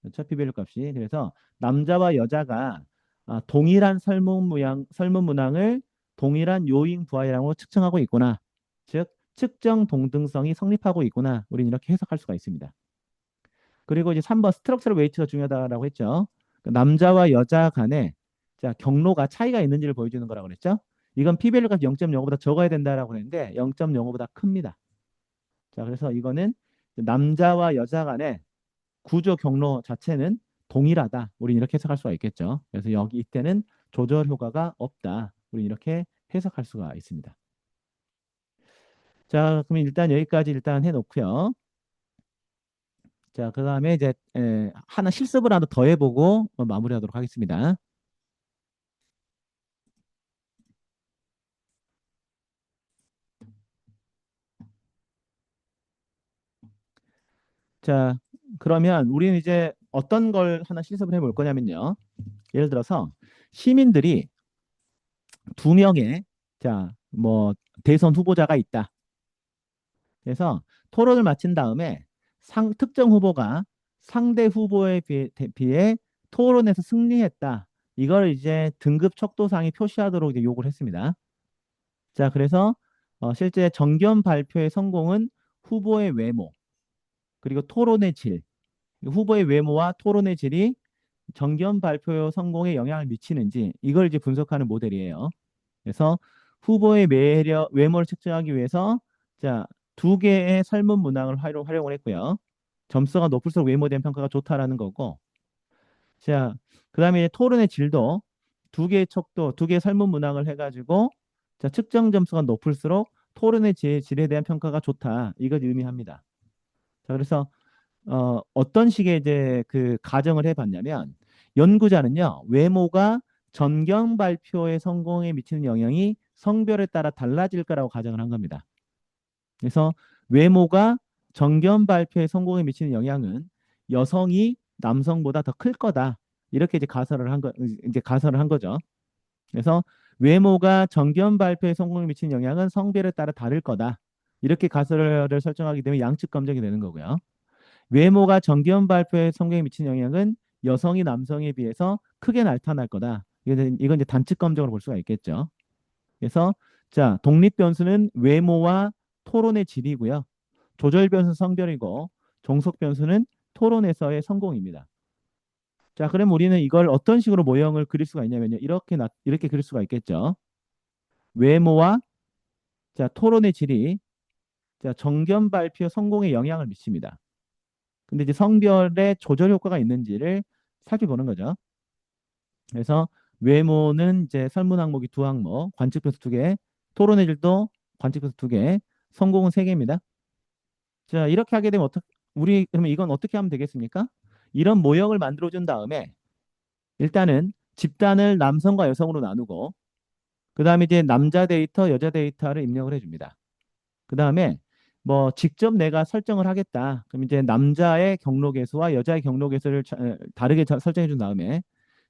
그렇죠? p-밸류 값이. 그래서 남자와 여자가 동일한 설문 문항을 동일한 요인 부하량으로 측정하고 있구나. 즉, 측정 동등성이 성립하고 있구나. 우리는 이렇게 해석할 수가 있습니다. 그리고 이제 3번 스트럭처럴 웨이트가 중요하다라고 했죠. 그 남자와 여자 간에 자, 경로가 차이가 있는지를 보여주는 거라고 그랬죠. 이건 p-밸류가 0.05보다 적어야 된다라고 했는데 0.05보다 큽니다. 자, 그래서 이거는 남자와 여자 간의 구조 경로 자체는 동일하다. 우리는 이렇게 해석할 수가 있겠죠. 그래서 여기 이때는 조절 효과가 없다. 우리는 이렇게 해석할 수가 있습니다. 자, 그럼 일단 여기까지 일단 해놓고요. 자, 그 다음에 이제 하나 실습을 하나 더 해보고 마무리하도록 하겠습니다. 자, 그러면 우리는 이제 어떤 걸 하나 실습을 해볼 거냐면요. 예를 들어서 시민들이 두 명의 자, 뭐 대선 후보자가 있다. 그래서 토론을 마친 다음에 특정 후보가 상대 후보에 비해 토론에서 승리했다. 이걸 이제 등급 척도상에 표시하도록 이제 요구를 했습니다. 자, 그래서 실제 정견 발표의 성공은 후보의 외모, 그리고 토론의 질, 후보의 외모와 토론의 질이 정견 발표 성공에 영향을 미치는지 이걸 이제 분석하는 모델이에요. 그래서 후보의 외모를 측정하기 위해서 자, 두 개의 설문 문항을 활용을 했고요. 점수가 높을수록 외모에 대한 평가가 좋다라는 거고. 자, 그다음에 토론의 질도 두 개의 척도, 두 개의 설문 문항을 해가지고 자, 측정 점수가 높을수록 토론의 질에 대한 평가가 좋다. 이걸 의미합니다. 자, 그래서 어떤 식의 이제 그 가정을 해봤냐면 연구자는요, 외모가 전경 발표의 성공에 미치는 영향이 성별에 따라 달라질 거라고 가정을 한 겁니다. 그래서 외모가 정견 발표의 성공에 미치는 영향은 여성이 남성보다 더 클 거다. 이렇게 이제 가설을 한 거죠. 그래서 외모가 정견 발표의 성공에 미치는 영향은 성별에 따라 다를 거다. 이렇게 가설을 설정하게 되면 양측 검증이 되는 거고요. 외모가 정기현 발표에 성격에 미치는 영향은 여성이 남성에 비해서 크게 나타날 거다. 이건 이제 단측 검증으로 볼 수가 있겠죠. 그래서 자, 독립 변수는 외모와 토론의 질이고요. 조절 변수 성별이고 종속 변수는 토론에서의 성공입니다. 자, 그럼 우리는 이걸 어떤 식으로 모형을 그릴 수가 있냐면요. 이렇게 그릴 수가 있겠죠. 외모와 자, 토론의 질이 자, 정견 발표 성공에 영향을 미칩니다. 근데 이제 성별의 조절 효과가 있는지를 살펴보는 거죠. 그래서 외모는 이제 설문 항목이 두 항목, 관측 변수 두 개, 토론의 질도 관측 변수 두 개, 성공은 세 개입니다. 자, 이렇게 하게 되면 우리 그러면 이건 어떻게 하면 되겠습니까? 이런 모형을 만들어 준 다음에 일단은 집단을 남성과 여성으로 나누고 그다음에 이제 남자 데이터, 여자 데이터를 입력을 해 줍니다. 그다음에 뭐 직접 내가 설정을 하겠다. 그럼 이제 남자의 경로 계수와 여자의 경로 계수를 다르게 설정해 준 다음에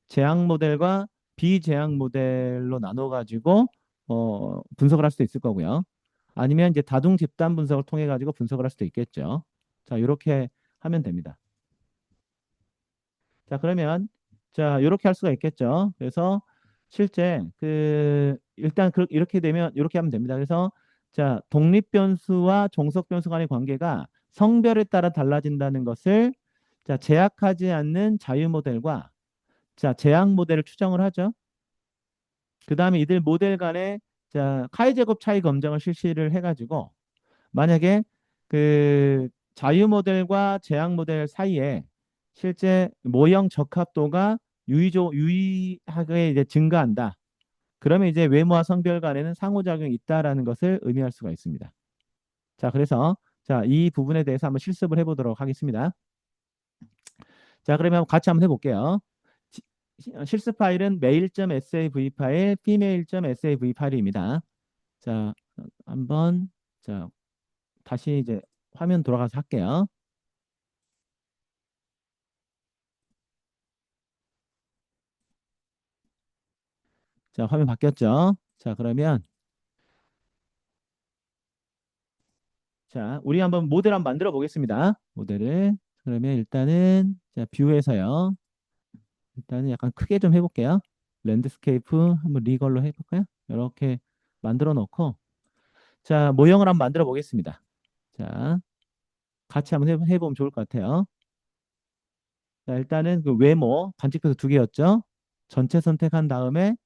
재앙 모델과 비재앙 모델로 나눠 가지고 분석을 할 수도 있을 거고요. 아니면 이제 다중 집단 분석을 통해 가지고 분석을 할 수도 있겠죠. 자, 이렇게 하면 됩니다. 자, 그러면 자, 이렇게 할 수가 있겠죠. 그래서 실제 그 일단 이렇게 되면 이렇게 하면 됩니다. 그래서 자, 독립변수와 종속변수 간의 관계가 성별에 따라 달라진다는 것을 자, 제약하지 않는 자유 모델과 자, 제약 모델을 추정을 하죠. 그 다음에 이들 모델 간의 자, 카이 제곱 차이 검정을 실시를 해가지고 만약에 그 자유 모델과 제약 모델 사이에 실제 모형 적합도가 유의하게 이제 증가한다. 그러면 이제 외모와 성별 간에는 상호작용이 있다라는 것을 의미할 수가 있습니다. 자, 그래서 자, 이 부분에 대해서 한번 실습을 해보도록 하겠습니다. 자, 그러면 같이 한번 해볼게요. 실습 파일은 male.sav 파일, female.sav 파일입니다. 자, 한번 자, 다시 이제 화면 돌아가서 할게요. 자, 화면 바뀌었죠? 자, 그러면 자, 우리 한번 모델 한번 만들어 보겠습니다. 모델을. 그러면 일단은 자, 뷰에서요. 일단은 약간 크게 좀 해볼게요. 랜드스케이프 한번 리걸로 해볼까요? 이렇게 만들어 놓고 자, 모형을 한번 만들어 보겠습니다. 자, 같이 한번 해보면 좋을 것 같아요. 자, 일단은 그 외모 관측표도 두 개였죠. 전체 선택한 다음에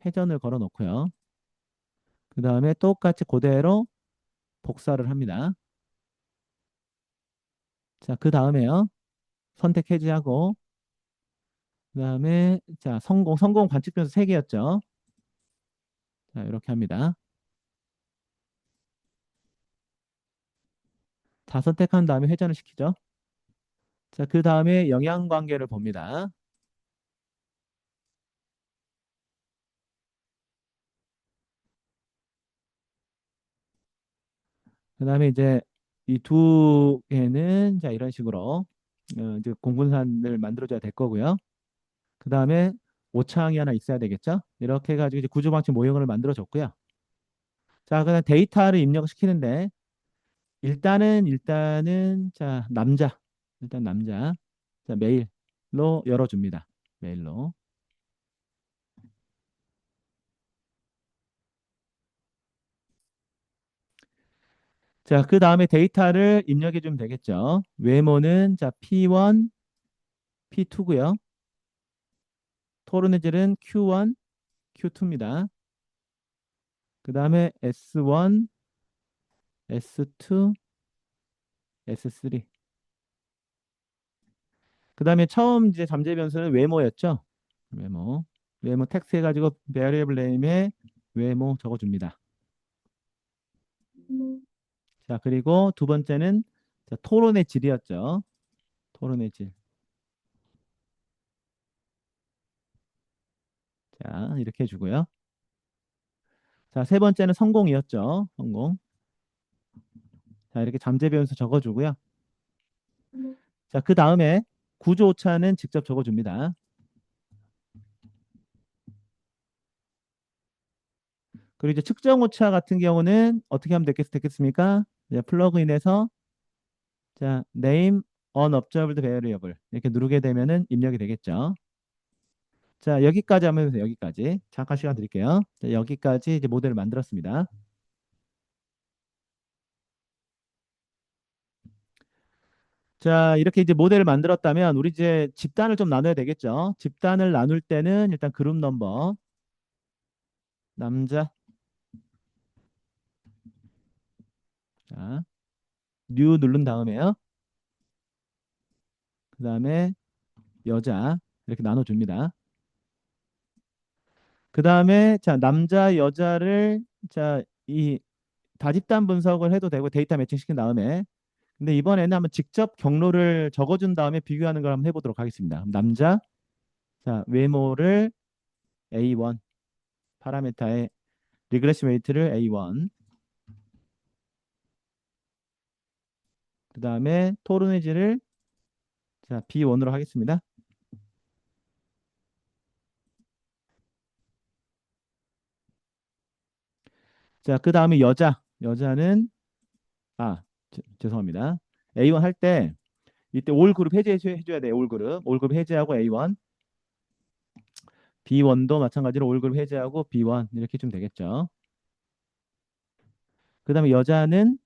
회전을 걸어 놓고요. 그 다음에 똑같이 그대로 복사를 합니다. 자, 그 다음에요. 선택 해제하고 그 다음에 자, 성공 관측표수 3개였죠. 자, 이렇게 합니다. 다 선택한 다음에 회전을 시키죠. 자, 그 다음에 영향 관계를 봅니다. 그 다음에 이제 이 두 개는 자, 이런 식으로 이제 공분산을 만들어줘야 될 거고요. 그 다음에 오차항이 하나 있어야 되겠죠. 이렇게 해가지고 이제 구조방식 모형을 만들어줬고요. 자, 그다음 데이터를 입력시키는데 일단은 자, 남자. 일단 남자. 자, 메일로 열어줍니다. 메일로. 자, 그 다음에 데이터를 입력해 주면 되겠죠. 외모는 자, P1, P2고요. 토르네질은 Q1, Q2입니다. 그 다음에 S1, S2, S3. 그 다음에 처음 이제 잠재 변수는 외모였죠. 외모. 외모 텍스 해가지고 variable name에 외모 적어줍니다. 자, 그리고 두 번째는 자, 토론의 질이었죠. 토론의 질. 자, 이렇게 해주고요. 자, 세 번째는 성공이었죠. 성공. 자, 이렇게 잠재 변수 적어주고요. 자, 그 다음에 구조 오차는 직접 적어줍니다. 그리고 이제 측정 오차 같은 경우는 어떻게 하면 되겠습니까? 이제 플러그인에서 자, name unobserved variable 이렇게 누르게 되면은 입력이 되겠죠. 자, 여기까지 하면 돼요. 여기까지. 잠깐 시간 드릴게요. 자, 여기까지 이제 모델을 만들었습니다. 자, 이렇게 이제 모델을 만들었다면 우리 이제 집단을 좀 나눠야 되겠죠. 집단을 나눌 때는 일단 그룹 넘버 남자 자, 뉴 누른 다음에요. 그 다음에 여자 이렇게 나눠줍니다. 그 다음에 자, 남자 여자를 자, 이 다집단 분석을 해도 되고 데이터 매칭시킨 다음에 근데 이번에는 한번 직접 경로를 적어준 다음에 비교하는 걸 한번 해보도록 하겠습니다. 남자 자, 외모를 A1 파라메타의 리그레션 웨이트를 A1 그 다음에 토르네지를 자, B1으로 하겠습니다. 자, 그 다음에 여자는 죄송합니다. A1 할 때 이때 올 그룹 해제해줘야 돼요. 올 그룹. 올 그룹 해제하고 A1. B1도 마찬가지로 올 그룹 해제하고 B1 이렇게 좀 되겠죠. 그다음에 여자는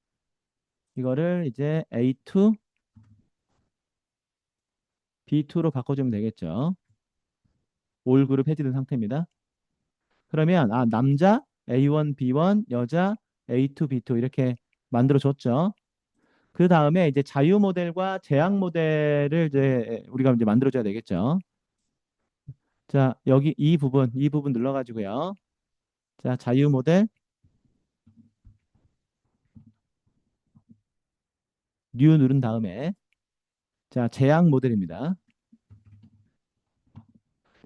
이거를 이제 A2, B2로 바꿔주면 되겠죠. 올 그룹 해지된 상태입니다. 그러면 남자 A1, B1, 여자 A2, B2 이렇게 만들어 줬죠. 그 다음에 이제 자유 모델과 제약 모델을 이제 우리가 이제 만들어줘야 되겠죠. 자, 여기 이 부분 눌러가지고요. 자, 자유 모델, 뉴 누른 다음에 자, 제약 모델입니다.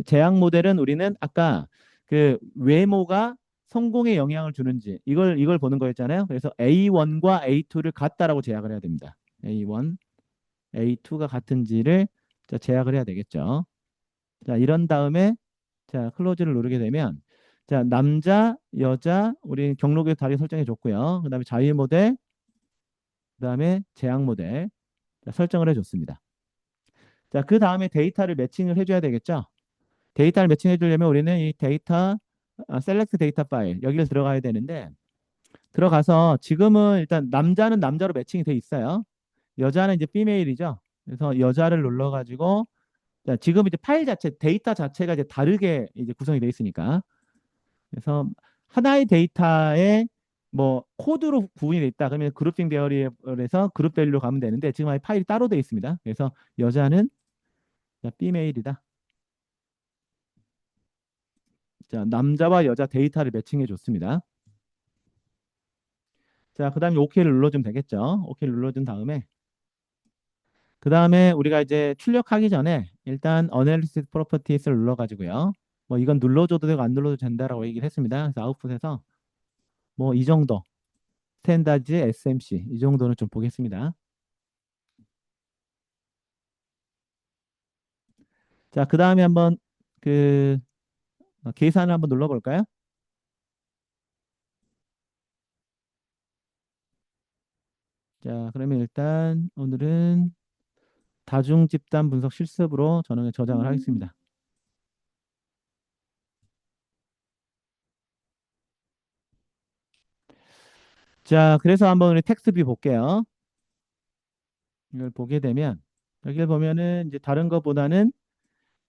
제약 모델은 우리는 아까 그 외모가 성공에 영향을 주는지 이걸 보는 거였잖아요. 그래서 A1과 A2를 같다라고 제약을 해야 됩니다. A1, A2가 같은지를 자, 제약을 해야 되겠죠. 자, 이런 다음에 자, 클로즈를 누르게 되면 자, 남자, 여자 우리 경로에 다르게 설정해 줬고요. 그다음에 자유 모델, 그다음에 제약 모델 자, 설정을 해 줬습니다. 자, 그 다음에 데이터를 매칭을 해줘야 되겠죠. 데이터를 매칭해 주려면 우리는 이 데이터 셀렉트 데이터 파일 여기를 들어가야 되는데 들어가서 지금은 일단 남자는 남자로 매칭이 돼 있어요. 여자는 이제 피메일이죠. 그래서 여자를 눌러가지고 자, 지금 이제 파일 자체 데이터 자체가 이제 다르게 이제 구성이 돼 있으니까 그래서 하나의 데이터에 뭐 코드로 구분이 돼 있다 그러면 그룹핑 배열에서 그룹 밸류로 가면 되는데 지금 아예 파일이 따로 돼 있습니다. 그래서 여자는 자, 피메일이다. 자, 남자와 여자 데이터를 매칭해 줬습니다. 자, 그 다음에 OK를 눌러주면 되겠죠. OK를 눌러준 다음에 그 다음에 우리가 이제 출력하기 전에 일단 Analysis Properties를 눌러가지고요. 뭐 이건 눌러줘도 되고 안 눌러도 된다라고 얘기를 했습니다. 그래서 아웃풋에서 뭐 이 정도 스탠다드 SMC 이 정도는 좀 보겠습니다. 자, 그 다음에 한번 그 계산을 한번 눌러볼까요? 자, 그러면 일단 오늘은 다중 집단 분석 실습으로 저는 저장을 하겠습니다. 자, 그래서 한번 우리 텍스트 뷰 볼게요. 이걸 보게 되면 여기를 보면은 이제 다른 것보다는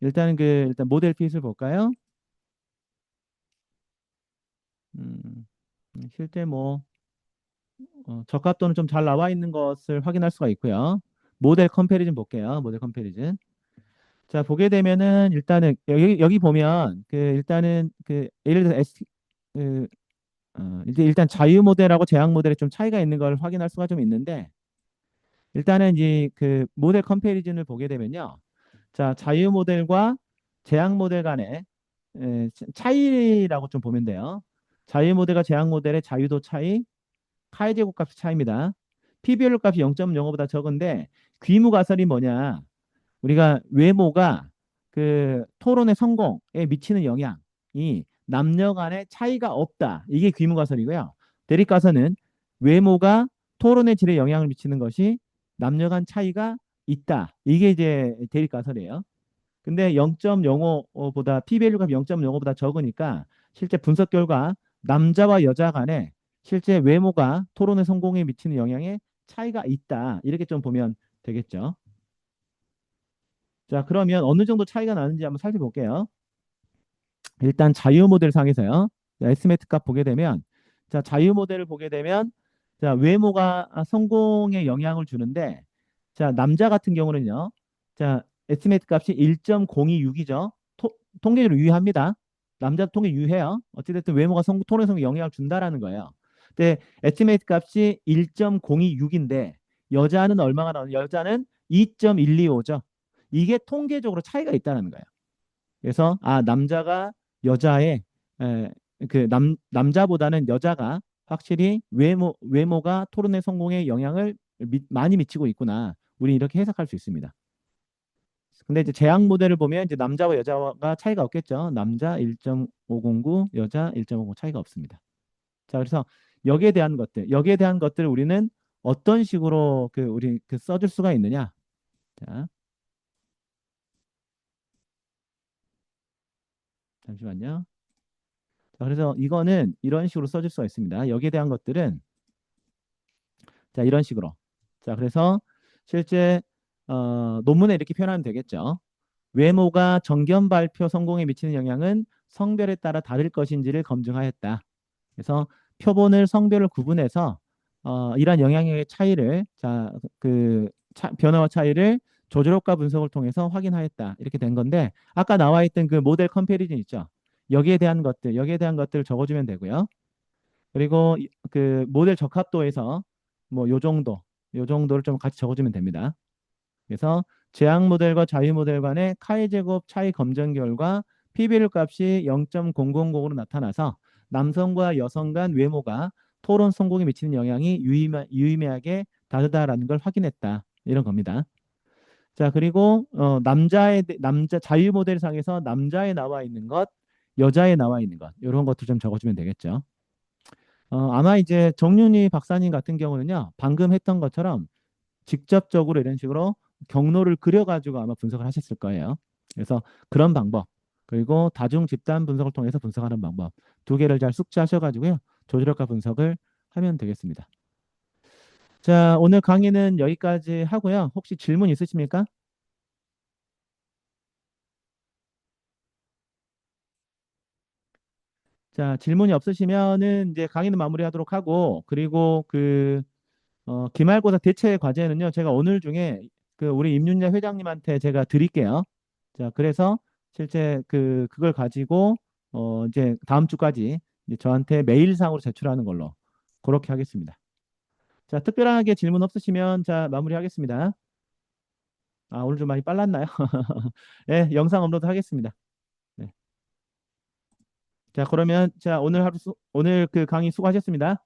일단 일단 모델 핏을 볼까요? 음, 실제 뭐 적합도는 좀 잘 나와 있는 것을 확인할 수가 있고요. 모델 컴패리즌 볼게요. 모델 컴패리즌. 자, 보게 되면은 일단은 여기 보면 일단은 예를 들어 그, 이제 일단 자유 모델하고 제약 모델에 좀 차이가 있는 걸 확인할 수가 좀 있는데 일단은 이제 모델 컴패리즌을 보게 되면요. 자, 자유 모델과 제약 모델 간의 차이라고 좀 보면 돼요. 자유 모델과 제약 모델의 자유도 차이, 카이 제곱값의 차이입니다. p-value 값이 0.05보다 적은데 귀무가설이 뭐냐? 우리가 외모가 토론의 성공에 미치는 영향이 남녀 간의 차이가 없다. 이게 귀무가설이고요. 대립가설은 외모가 토론의 질에 영향을 미치는 것이 남녀 간 차이가 있다. 이게 이제 대립가설이에요. 근데 0.05보다 p-value가 0.05보다 적으니까 실제 분석 결과 남자와 여자 간에 실제 외모가 토론의 성공에 미치는 영향에 차이가 있다. 이렇게 좀 보면 되겠죠. 자, 그러면 어느 정도 차이가 나는지 한번 살펴볼게요. 일단 자유 모델 상에서요. 자, 에스티메이트 값 보게 되면 자, 자유 모델을 보게 되면 자, 외모가 성공에 영향을 주는데 자, 남자 같은 경우는요. 자, 에스티메이트 값이 1.026이죠. 통계적으로 유효합니다. 남자도 통계 유효해요. 어찌됐든 외모가 토론의 성공에 영향을 준다라는 거예요. 근데 에스티메이트 값이 1.026인데 여자는 얼마가 나오냐? 여자는 2.125죠. 이게 통계적으로 차이가 있다는 거예요. 그래서 남자가 여자의 남자보다는 여자가 확실히 외모가 토론의 성공에 영향을 많이 미치고 있구나. 우리 이렇게 해석할 수 있습니다. 근데 이제 제약 모델을 보면 이제 남자와 여자가 차이가 없겠죠. 남자 1.509, 여자 1.50 차이가 없습니다. 자, 그래서 여기에 대한 것들을 우리는 어떤 식으로 우리 써줄 수가 있느냐? 자, 잠시만요. 자, 그래서 이거는 이런 식으로 써줄 수가 있습니다. 여기에 대한 것들은 자, 이런 식으로. 자, 그래서 실제 논문에 이렇게 표현하면 되겠죠. 외모가 정견 발표 성공에 미치는 영향은 성별에 따라 다를 것인지를 검증하였다. 그래서 표본을 성별을 구분해서 이러한 영향력의 차이를 변화와 차이를 조절효과 분석을 통해서 확인하였다. 이렇게 된 건데 아까 나와 있던 그 모델 컴패리즌 있죠. 여기에 대한 것들을 적어주면 되고요. 그리고 그 모델 적합도에서 뭐 요 정도를 좀 같이 적어주면 됩니다. 그래서 제약 모델과 자유 모델 간의 카이 제곱 차이 검정 결과 PBR 값이 0.000으로 나타나서 남성과 여성 간 외모가 토론 성공에 미치는 영향이 유의미하게 다르다라는 걸 확인했다. 이런 겁니다. 자, 그리고 남자 자유 모델 상에서 남자에 나와 있는 것, 여자에 나와 있는 것, 이런 것도 좀 적어주면 되겠죠. 아마 이제 정윤희 박사님 같은 경우는요, 방금 했던 것처럼 직접적으로 이런 식으로 경로를 그려가지고 아마 분석을 하셨을 거예요. 그래서 그런 방법, 그리고 다중 집단 분석을 통해서 분석하는 방법, 두 개를 잘 숙지하셔가지고요, 조직력과 분석을 하면 되겠습니다. 자, 오늘 강의는 여기까지 하고요. 혹시 질문 있으십니까? 자, 질문이 없으시면은 이제 강의는 마무리하도록 하고, 그리고 기말고사 대체 과제는요, 제가 오늘 중에 그 우리 임윤재 회장님한테 제가 드릴게요. 자, 그래서 실제 그걸 가지고 이제 다음 주까지 이제 저한테 메일상으로 제출하는 걸로 그렇게 하겠습니다. 자, 특별하게 질문 없으시면 자, 마무리하겠습니다. 아, 오늘 좀 많이 빨랐나요? 네, 영상 업로드 하겠습니다. 네. 자, 그러면 자, 오늘 그 강의 수고하셨습니다.